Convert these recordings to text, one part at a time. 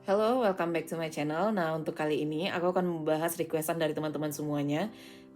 Hello, welcome back to my channel. Nah, untuk kali ini aku akan membahas requestan dari teman-teman semuanya.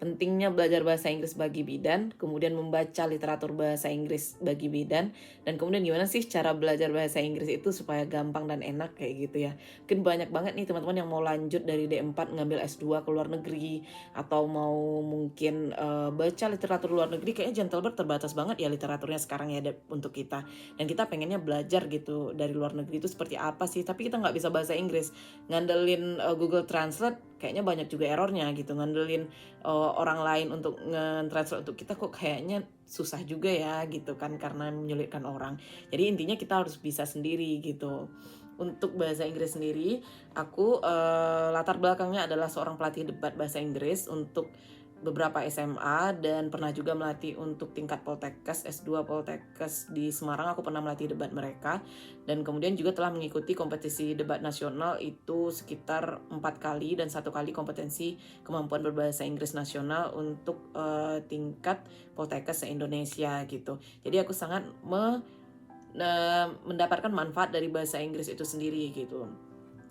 Pentingnya belajar bahasa Inggris bagi bidan, kemudian membaca literatur bahasa Inggris bagi bidan, dan kemudian gimana sih cara belajar bahasa Inggris itu supaya gampang dan enak kayak gitu ya. Mungkin banyak banget nih teman-teman yang mau lanjut dari D4 ngambil S2 ke luar negeri, atau mau mungkin baca literatur luar negeri. Kayaknya Gentlebird terbatas banget ya literaturnya sekarang ya untuk kita. Dan kita pengennya belajar gitu dari luar negeri itu seperti apa sih, tapi kita nggak bisa bahasa Inggris. Ngandelin Google Translate kayaknya banyak juga errornya gitu. Ngandelin orang lain untuk nge-translate untuk kita kok kayaknya susah juga ya gitu kan, karena menyulitkan orang. Jadi intinya kita harus bisa sendiri gitu. Untuk bahasa Inggris sendiri, aku latar belakangnya adalah seorang pelatih debat bahasa Inggris untuk beberapa SMA, dan pernah juga melatih untuk tingkat Poltekkes, S2 Poltekkes di Semarang. Aku pernah melatih debat mereka, dan kemudian juga telah mengikuti kompetisi debat nasional itu sekitar 4 kali, dan 1 kali kompetensi kemampuan berbahasa Inggris nasional untuk tingkat Poltekkes se-Indonesia gitu. Jadi aku sangat mendapatkan manfaat dari bahasa Inggris itu sendiri gitu.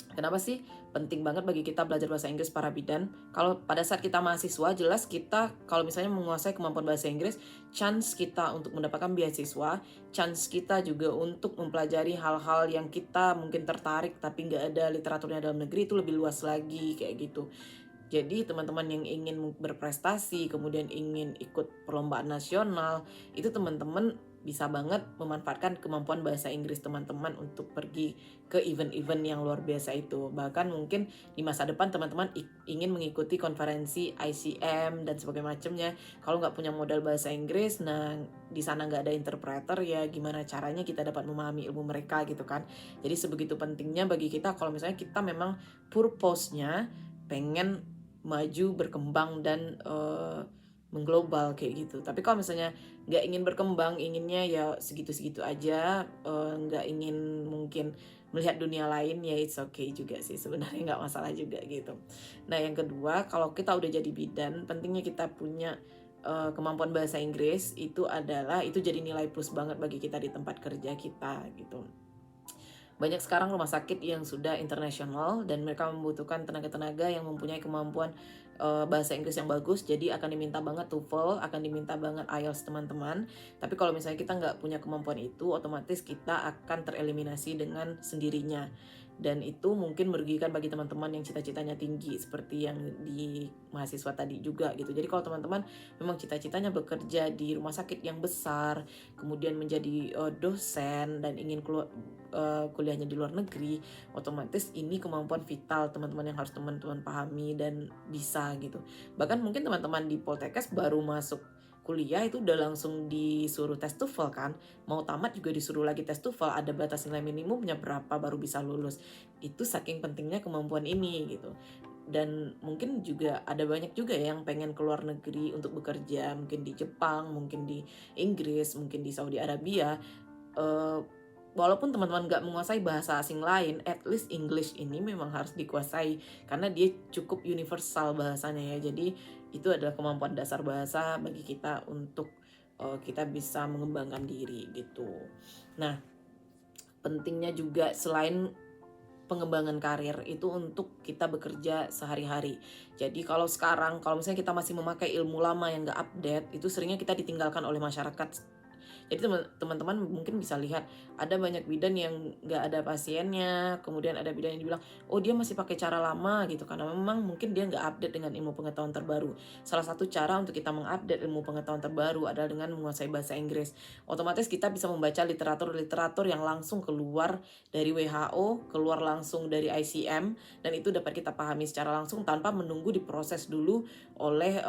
Kenapa sih penting banget bagi kita belajar bahasa Inggris para bidan? Kalau pada saat kita mahasiswa, jelas kita kalau misalnya menguasai kemampuan bahasa Inggris, chance kita untuk mendapatkan beasiswa, chance kita juga untuk mempelajari hal-hal yang kita mungkin tertarik tapi nggak ada literaturnya dalam negeri itu lebih luas lagi kayak gitu. Jadi teman-teman yang ingin berprestasi, kemudian ingin ikut perlombaan nasional, itu teman-teman bisa banget memanfaatkan kemampuan bahasa Inggris teman-teman untuk pergi ke event-event yang luar biasa itu. Bahkan mungkin di masa depan teman-teman ingin mengikuti konferensi ICM dan sebagainya macamnya. Kalau nggak punya modal bahasa Inggris, nah di sana nggak ada interpreter, ya gimana caranya kita dapat memahami ilmu mereka gitu kan. Jadi sebegitu pentingnya bagi kita kalau misalnya kita memang purpose-nya pengen maju, berkembang, dan mengglobal kayak gitu. Tapi kalau misalnya nggak ingin berkembang, inginnya ya segitu-segitu aja, nggak ingin mungkin melihat dunia lain, ya it's okay juga sih sebenarnya, nggak masalah juga gitu. Nah yang kedua, kalau kita udah jadi bidan, pentingnya kita punya kemampuan bahasa Inggris itu adalah, itu jadi nilai plus banget bagi kita di tempat kerja kita gitu. Banyak sekarang rumah sakit yang sudah internasional dan mereka membutuhkan tenaga-tenaga yang mempunyai kemampuan bahasa Inggris yang bagus. Jadi akan diminta banget TOEFL, akan diminta banget IELTS teman-teman. Tapi kalau misalnya kita nggak punya kemampuan itu, otomatis kita akan tereliminasi dengan sendirinya. Dan itu mungkin merugikan bagi teman-teman yang cita-citanya tinggi seperti yang di mahasiswa tadi juga gitu. Jadi kalau teman-teman memang cita-citanya bekerja di rumah sakit yang besar, kemudian menjadi dosen dan ingin kuliahnya di luar negeri, otomatis ini kemampuan vital teman-teman yang harus teman-teman pahami dan bisa gitu. Bahkan mungkin teman-teman di Poltekkes baru masuk kuliah itu udah langsung disuruh tes TOEFL kan, mau tamat juga disuruh lagi tes TOEFL, ada batas nilai minimumnya berapa baru bisa lulus. Itu saking pentingnya kemampuan ini gitu. Dan mungkin juga ada banyak juga yang pengen keluar negeri untuk bekerja, mungkin di Jepang, mungkin di Inggris, mungkin di Saudi Arabia. Walaupun teman-teman nggak menguasai bahasa asing lain, at least English ini memang harus dikuasai karena dia cukup universal bahasanya ya. Jadi itu adalah kemampuan dasar bahasa bagi kita untuk kita bisa mengembangkan diri gitu. Nah, pentingnya juga selain pengembangan karir itu untuk kita bekerja sehari-hari. Jadi kalau sekarang, kalau misalnya kita masih memakai ilmu lama yang nggak update, itu seringnya kita ditinggalkan oleh masyarakat. Jadi teman-teman mungkin bisa lihat ada banyak bidan yang nggak ada pasiennya, kemudian ada bidan yang dibilang, oh dia masih pakai cara lama gitu, karena memang mungkin dia nggak update dengan ilmu pengetahuan terbaru. Salah satu cara untuk kita mengupdate ilmu pengetahuan terbaru adalah dengan menguasai bahasa Inggris. Otomatis kita bisa membaca literatur-literatur yang langsung keluar dari WHO, keluar langsung dari ICM, dan itu dapat kita pahami secara langsung tanpa menunggu diproses dulu oleh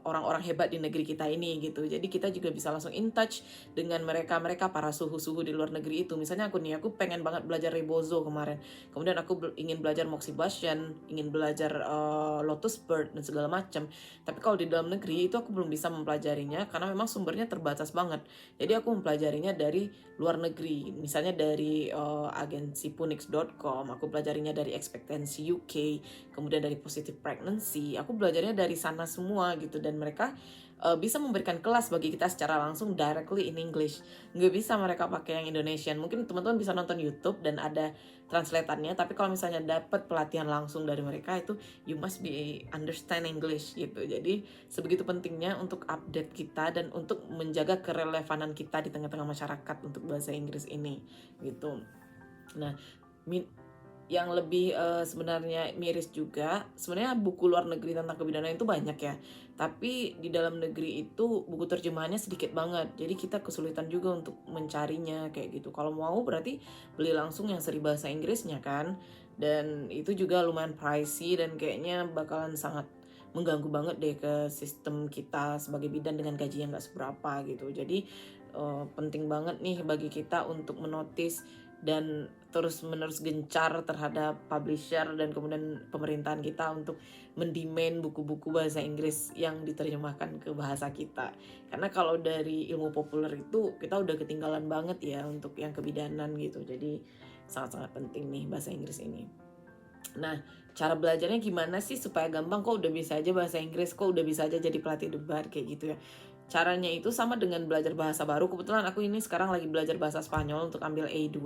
orang-orang hebat di negeri kita ini gitu. Jadi kita juga bisa langsung in touch dengan mereka para suhu-suhu di luar negeri itu. Misalnya aku pengen banget belajar Rebozo kemarin, kemudian aku ingin belajar Moxibustion, ingin belajar Lotus Bird dan segala macam. Tapi kalau di dalam negeri itu aku belum bisa mempelajarinya karena memang sumbernya terbatas banget. Jadi aku mempelajarinya dari luar negeri, misalnya dari agensi punix.com, aku pelajarinya dari Expectancy UK, kemudian dari Positive Pregnancy. Aku belajarnya dari sana semua gitu, dan mereka bisa memberikan kelas bagi kita secara langsung directly in English. Nggak bisa mereka pakai yang Indonesian. Mungkin teman-teman bisa nonton YouTube dan ada translatannya, tapi kalau misalnya dapat pelatihan langsung dari mereka itu you must be understand English gitu. Jadi sebegitu pentingnya untuk update kita dan untuk menjaga kerelevanan kita di tengah-tengah masyarakat untuk bahasa Inggris ini gitu. Nah, yang lebih sebenarnya miris juga, sebenarnya buku luar negeri tentang kebidanan itu banyak ya, tapi di dalam negeri itu buku terjemahannya sedikit banget, jadi kita kesulitan juga untuk mencarinya kayak gitu. Kalau mau berarti beli langsung yang seri bahasa Inggrisnya kan, dan itu juga lumayan pricey dan kayaknya bakalan sangat mengganggu banget deh ke sistem kita sebagai bidan dengan gaji yang gak seberapa gitu. Jadi penting banget nih bagi kita untuk menotis dan terus-menerus gencar terhadap publisher dan kemudian pemerintahan kita untuk mendemand buku-buku bahasa Inggris yang diterjemahkan ke bahasa kita. Karena kalau dari ilmu populer itu kita udah ketinggalan banget ya untuk yang kebidanan gitu. Jadi sangat-sangat penting nih bahasa Inggris ini. Nah, cara belajarnya gimana sih supaya gampang? Kok udah bisa aja bahasa Inggris, kok udah bisa aja jadi pelatih debat kayak gitu ya. Caranya itu sama dengan belajar bahasa baru. Kebetulan aku ini sekarang lagi belajar bahasa Spanyol untuk ambil A2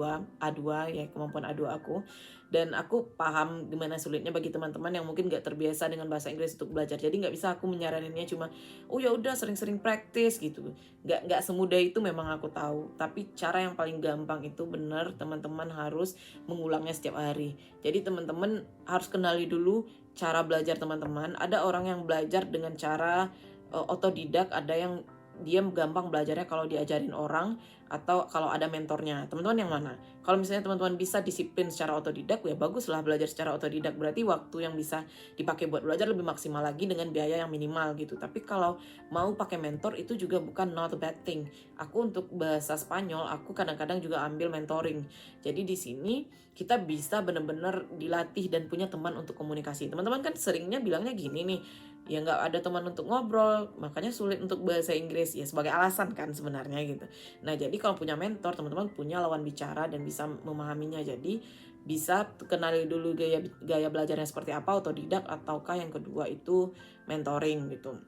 ya, kemampuan A2 aku. Dan aku paham gimana sulitnya bagi teman-teman yang mungkin gak terbiasa dengan bahasa Inggris untuk belajar. Jadi gak bisa aku menyaraninnya cuma, oh ya udah sering-sering praktis gitu. Gak semudah itu memang aku tahu. Tapi cara yang paling gampang itu benar teman-teman harus mengulangnya setiap hari. Jadi teman-teman harus kenali dulu cara belajar teman-teman. Ada orang yang belajar dengan cara otodidak, ada yang dia gampang belajarnya kalau diajarin orang atau kalau ada mentornya. Teman-teman yang mana? Kalau misalnya teman-teman bisa disiplin secara otodidak, ya baguslah belajar secara otodidak. Berarti waktu yang bisa dipakai buat belajar lebih maksimal lagi dengan biaya yang minimal gitu. Tapi kalau mau pakai mentor itu juga bukan not a bad thing. Aku untuk bahasa Spanyol, aku kadang-kadang juga ambil mentoring. Jadi di sini kita bisa benar-benar dilatih dan punya teman untuk komunikasi. Teman-teman kan seringnya bilangnya gini nih, ya nggak ada teman untuk ngobrol, makanya sulit untuk bahasa Inggris, ya sebagai alasan kan sebenarnya gitu. Nah jadi kalau punya mentor, teman-teman punya lawan bicara dan bisa memahaminya. Jadi bisa kenali dulu gaya belajarnya seperti apa, otodidak ataukah yang kedua itu mentoring gitu.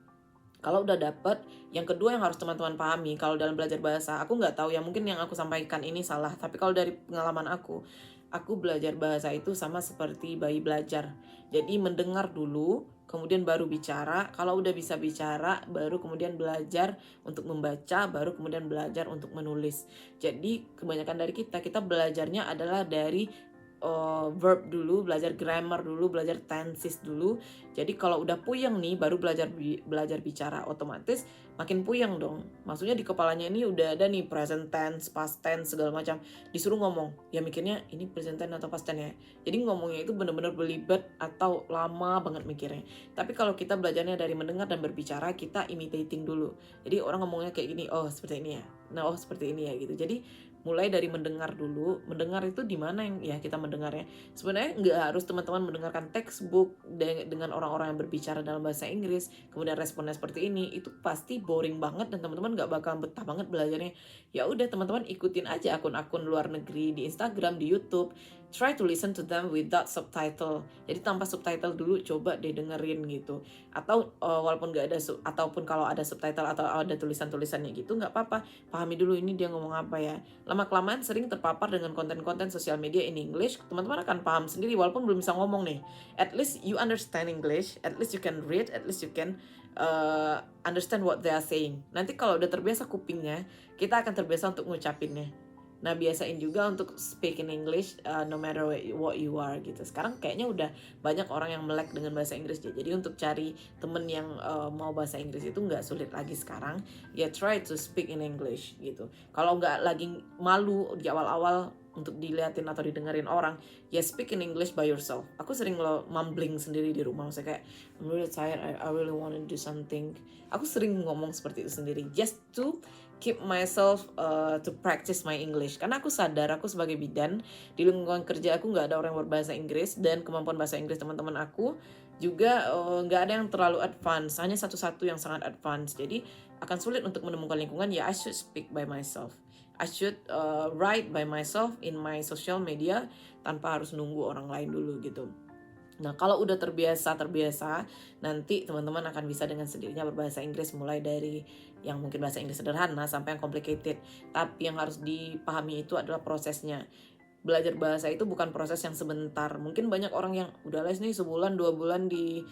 Kalau udah dapet, yang kedua yang harus teman-teman pahami, kalau dalam belajar bahasa, aku nggak tahu ya, mungkin yang aku sampaikan ini salah, tapi kalau dari pengalaman aku belajar bahasa itu sama seperti bayi belajar. Jadi mendengar dulu, kemudian baru bicara. Kalau udah bisa bicara, baru kemudian belajar untuk membaca, baru kemudian belajar untuk menulis. Jadi kebanyakan dari kita belajarnya adalah dari verb dulu, belajar grammar dulu, belajar tenses dulu. Jadi kalau udah puyeng nih baru belajar bicara, otomatis makin puyeng dong. Maksudnya di kepalanya ini udah ada nih present tense, past tense segala macam. Disuruh ngomong, ya mikirnya ini present tense atau past tense ya. Jadi ngomongnya itu benar-benar belibet atau lama banget mikirnya. Tapi kalau kita belajarnya dari mendengar dan berbicara, kita imitating dulu. Jadi orang ngomongnya kayak gini, oh seperti ini ya. Nah, oh seperti ini ya gitu. Jadi mulai dari mendengar dulu. Mendengar itu di mana yang ya kita mendengarnya. Sebenarnya nggak harus teman-teman mendengarkan textbook dengan orang-orang yang berbicara dalam bahasa Inggris, kemudian responnya seperti ini, itu pasti boring banget dan teman-teman nggak bakal betah banget belajarnya. Ya udah teman-teman ikutin aja akun-akun luar negeri di Instagram, di YouTube. Try to listen to them without subtitle. Jadi tanpa subtitle dulu, coba deh dengerin gitu. Atau walaupun nggak ada ataupun kalau ada subtitle atau ada tulisan-tulisannya gitu, nggak apa-apa. Pahami dulu ini dia ngomong apa ya. Lama-kelamaan sering terpapar dengan konten-konten sosial media in English, teman-teman akan paham sendiri walaupun belum bisa ngomong nih. At least you understand English, at least you can read, at least you can understand what they are saying. Nanti kalau udah terbiasa kupingnya, kita akan terbiasa untuk ngucapinnya. Nah biasain juga untuk speak in English no matter what you are gitu. Sekarang kayaknya udah banyak orang yang melek dengan bahasa Inggris. Jadi untuk cari temen yang mau bahasa Inggris itu nggak sulit lagi sekarang. Ya try to speak in English gitu. Kalau nggak lagi malu di awal-awal untuk diliatin atau didengerin orang, ya speak in English by yourself. Aku sering mumbling sendiri di rumah. Maksudnya kayak I'm really tired, I really want to do something. Aku sering ngomong seperti itu sendiri just to keep myself to practice my English. Karena aku sadar aku sebagai bidan di lingkungan kerja aku nggak ada orang yang berbahasa Inggris, dan kemampuan bahasa Inggris teman-teman aku juga nggak ada yang terlalu advance, hanya satu-satu yang sangat advance. Jadi akan sulit untuk menemukan lingkungan. Ya I should speak by myself, I should write by myself in my social media tanpa harus nunggu orang lain dulu gitu. Nah, kalau udah terbiasa, nanti teman-teman akan bisa dengan sendirinya berbahasa Inggris, mulai dari yang mungkin bahasa Inggris sederhana sampai yang complicated. Tapi yang harus dipahami itu adalah prosesnya. Belajar bahasa itu bukan proses yang sebentar. Mungkin banyak orang yang udah les nih sebulan 2 bulan di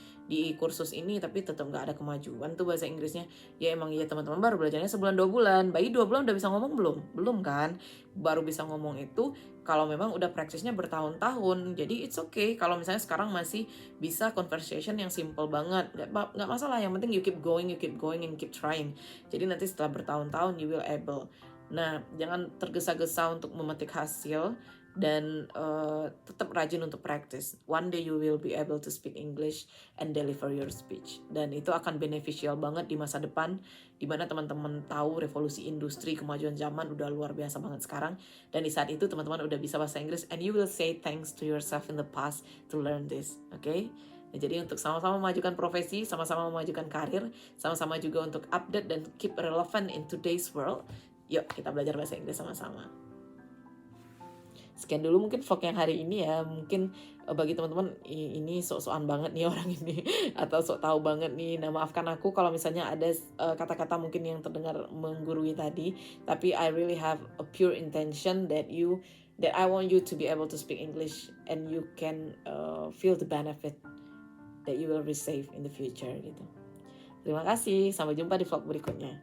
kursus ini tapi tetap nggak ada kemajuan tuh bahasa Inggrisnya. Ya emang iya teman-teman, baru belajarnya sebulan 2 bulan. Bayi 2 bulan udah bisa ngomong belum kan? Baru bisa ngomong itu kalau memang udah praksisnya bertahun-tahun. Jadi it's okay kalau misalnya sekarang masih bisa conversation yang simple banget, nggak masalah. Yang penting you keep going and keep trying. Jadi nanti setelah bertahun-tahun you will able. Nah, jangan tergesa-gesa untuk memetik hasil, dan tetap rajin untuk practice. One day you will be able to speak English and deliver your speech. Dan itu akan beneficial banget di masa depan, di mana teman-teman tahu revolusi industri, kemajuan zaman udah luar biasa banget sekarang. Dan di saat itu teman-teman udah bisa bahasa Inggris, and you will say thanks to yourself in the past to learn this. Okay? Nah, jadi untuk sama-sama memajukan profesi, sama-sama memajukan karir, sama-sama juga untuk update dan keep relevant in today's world, yuk kita belajar bahasa Inggris sama-sama. Sekian dulu mungkin vlog yang hari ini ya. Mungkin bagi teman-teman ini sok-sokan banget nih orang ini atau sok tahu banget nih. Nah, maafkan aku kalau misalnya ada kata-kata mungkin yang terdengar menggurui tadi, tapi I really have a pure intention that I want you to be able to speak English and you can feel the benefit that you will receive in the future gitu. Terima kasih, sampai jumpa di vlog berikutnya.